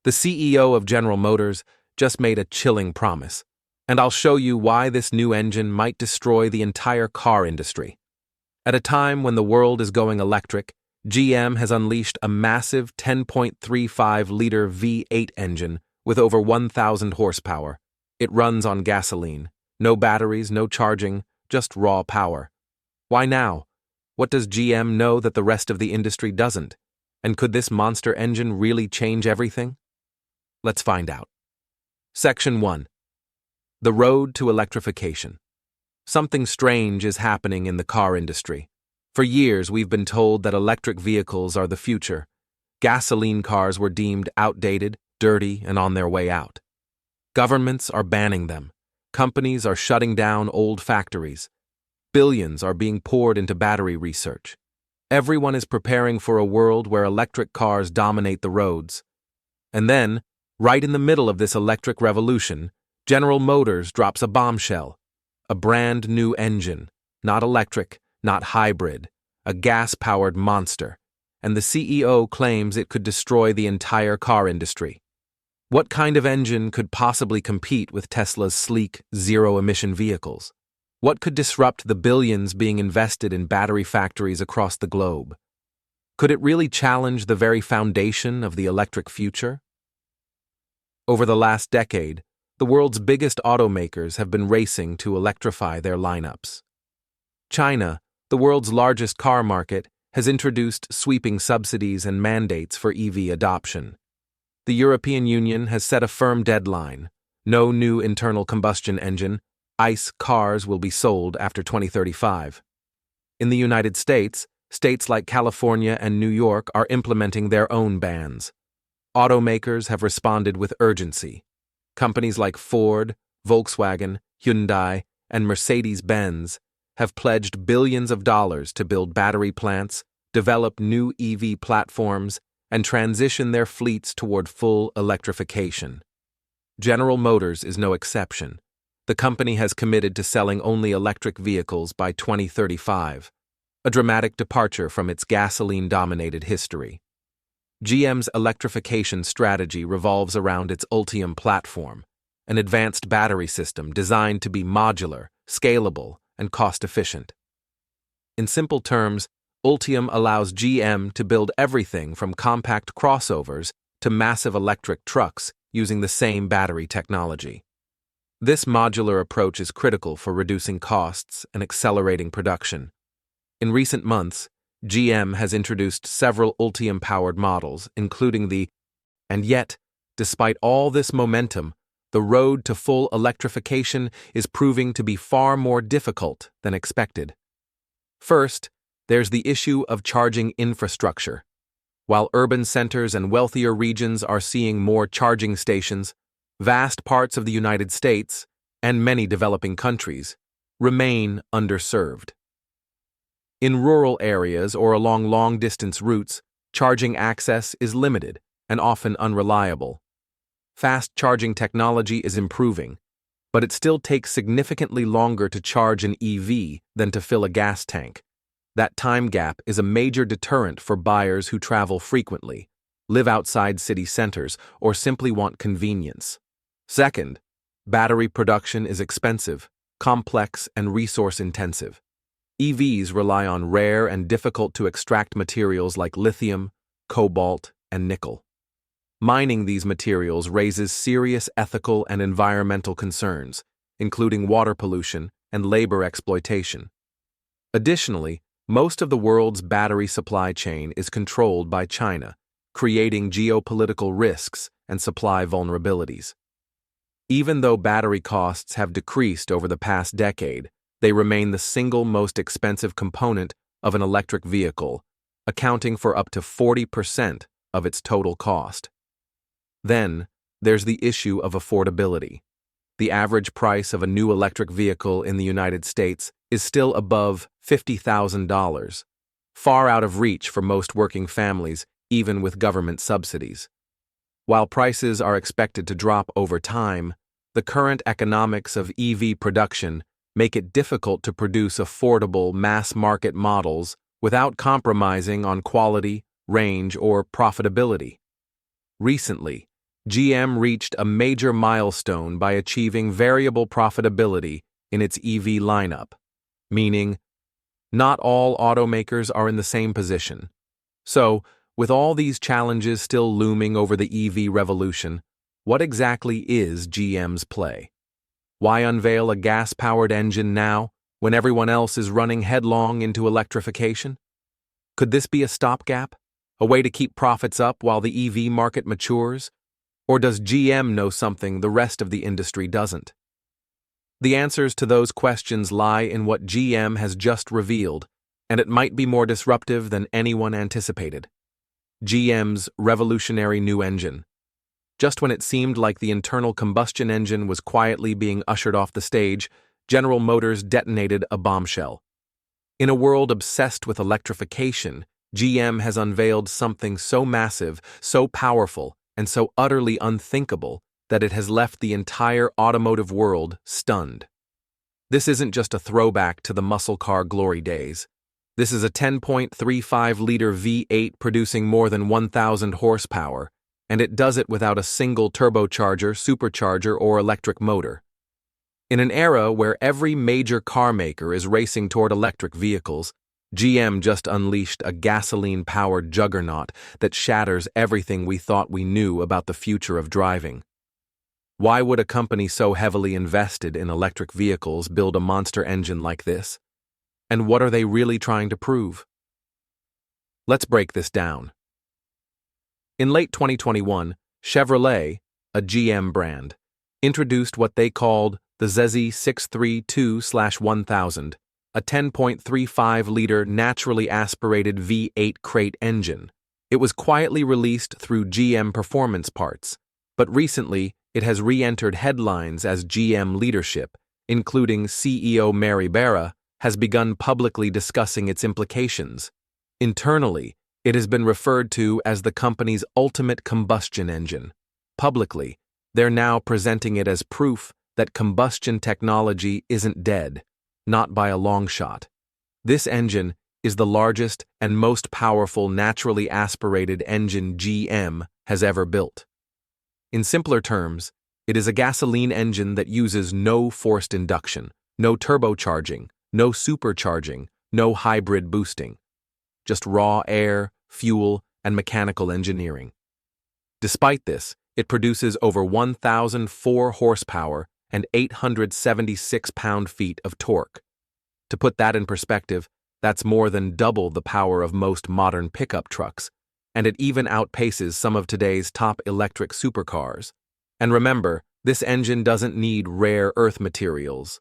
The CEO of General Motors just made a chilling promise, and I'll show you why this new engine might destroy the entire car industry. At a time when the world is going electric, GM has unleashed a massive 10.35-liter V8 engine with over 1,000 horsepower. It runs on gasoline. No batteries, no charging, just raw power. Why now? What does GM know that the rest of the industry doesn't? And could this monster engine really change everything? Let's find out. Section 1. The road to electrification. Something strange is happening in the car industry. For years, we've been told that electric vehicles are the future. Gasoline cars were deemed outdated, dirty, and on their way out. Governments are banning them. Companies are shutting down old factories. Billions are being poured into battery research. Everyone is preparing for a world where electric cars dominate the roads. And then, right in the middle of this electric revolution, General Motors drops a bombshell. A brand new engine, not electric, not hybrid, a gas-powered monster, and the CEO claims it could destroy the entire car industry. What kind of engine could possibly compete with Tesla's sleek, zero-emission vehicles? What could disrupt the billions being invested in battery factories across the globe? Could it really challenge the very foundation of the electric future? Over the last decade, the world's biggest automakers have been racing to electrify their lineups. China, the world's largest car market, has introduced sweeping subsidies and mandates for EV adoption. The European Union has set a firm deadline: no new internal combustion engine, ICE cars will be sold after 2035. In the United States, states like California and New York are implementing their own bans. Automakers have responded with urgency. Companies like Ford, Volkswagen, Hyundai, and Mercedes-Benz have pledged billions of dollars to build battery plants, develop new EV platforms, and transition their fleets toward full electrification. General Motors is no exception. The company has committed to selling only electric vehicles by 2035, a dramatic departure from its gasoline-dominated history. GM's electrification strategy revolves around its Ultium platform, an advanced battery system designed to be modular, scalable, and cost-efficient. In simple terms, Ultium allows GM to build everything from compact crossovers to massive electric trucks using the same battery technology. This modular approach is critical for reducing costs and accelerating production. In recent months, GM has introduced several Ultium-powered models, including and yet, despite all this momentum, the road to full electrification is proving to be far more difficult than expected. First, there's the issue of charging infrastructure. While urban centers and wealthier regions are seeing more charging stations, vast parts of the United States, and many developing countries, remain underserved. In rural areas or along long-distance routes, charging access is limited and often unreliable. Fast charging technology is improving, but it still takes significantly longer to charge an EV than to fill a gas tank. That time gap is a major deterrent for buyers who travel frequently, live outside city centers, or simply want convenience. Second, battery production is expensive, complex, and resource-intensive. EVs rely on rare and difficult-to-extract materials like lithium, cobalt, and nickel. Mining these materials raises serious ethical and environmental concerns, including water pollution and labor exploitation. Additionally, most of the world's battery supply chain is controlled by China, creating geopolitical risks and supply vulnerabilities. Even though battery costs have decreased over the past decade, they remain the single most expensive component of an electric vehicle, accounting for up to 40% of its total cost. Then, there's the issue of affordability. The average price of a new electric vehicle in the United States is still above $50,000, far out of reach for most working families, even with government subsidies. While prices are expected to drop over time, the current economics of EV production make it difficult to produce affordable mass-market models without compromising on quality, range, or profitability. Recently, GM reached a major milestone by achieving variable profitability in its EV lineup, meaning not all automakers are in the same position. So, with all these challenges still looming over the EV revolution, what exactly is GM's play? Why unveil a gas-powered engine now, when everyone else is running headlong into electrification? Could this be a stopgap? A way to keep profits up while the EV market matures? Or does GM know something the rest of the industry doesn't? The answers to those questions lie in what GM has just revealed, and it might be more disruptive than anyone anticipated. GM's revolutionary new engine. Just when it seemed like the internal combustion engine was quietly being ushered off the stage, General Motors detonated a bombshell. In a world obsessed with electrification, GM has unveiled something so massive, so powerful, and so utterly unthinkable that it has left the entire automotive world stunned. This isn't just a throwback to the muscle car glory days. This is a 10.35-liter V8 producing more than 1,000 horsepower, and it does it without a single turbocharger, supercharger, or electric motor. In an era where every major car maker is racing toward electric vehicles, GM just unleashed a gasoline-powered juggernaut that shatters everything we thought we knew about the future of driving. Why would a company so heavily invested in electric vehicles build a monster engine like this? And what are they really trying to prove? Let's break this down. In late 2021, Chevrolet, a GM brand, introduced what they called the ZZ632/1000, a 10.35-liter naturally aspirated V8 crate engine. It was quietly released through GM Performance Parts, but recently it has re-entered headlines as GM leadership, including CEO Mary Barra, has begun publicly discussing its implications. Internally, it has been referred to as the company's ultimate combustion engine. Publicly, they're now presenting it as proof that combustion technology isn't dead. Not by a long shot. This engine is the largest and most powerful naturally aspirated engine GM has ever built. In simpler terms, it is a gasoline engine that uses no forced induction, no turbocharging, no supercharging, no hybrid boosting. Just raw air, fuel, and mechanical engineering. Despite this, it produces over 1,004 horsepower and 876 pound-feet of torque. To put that in perspective, that's more than double the power of most modern pickup trucks, and it even outpaces some of today's top electric supercars. And remember, this engine doesn't need rare earth materials,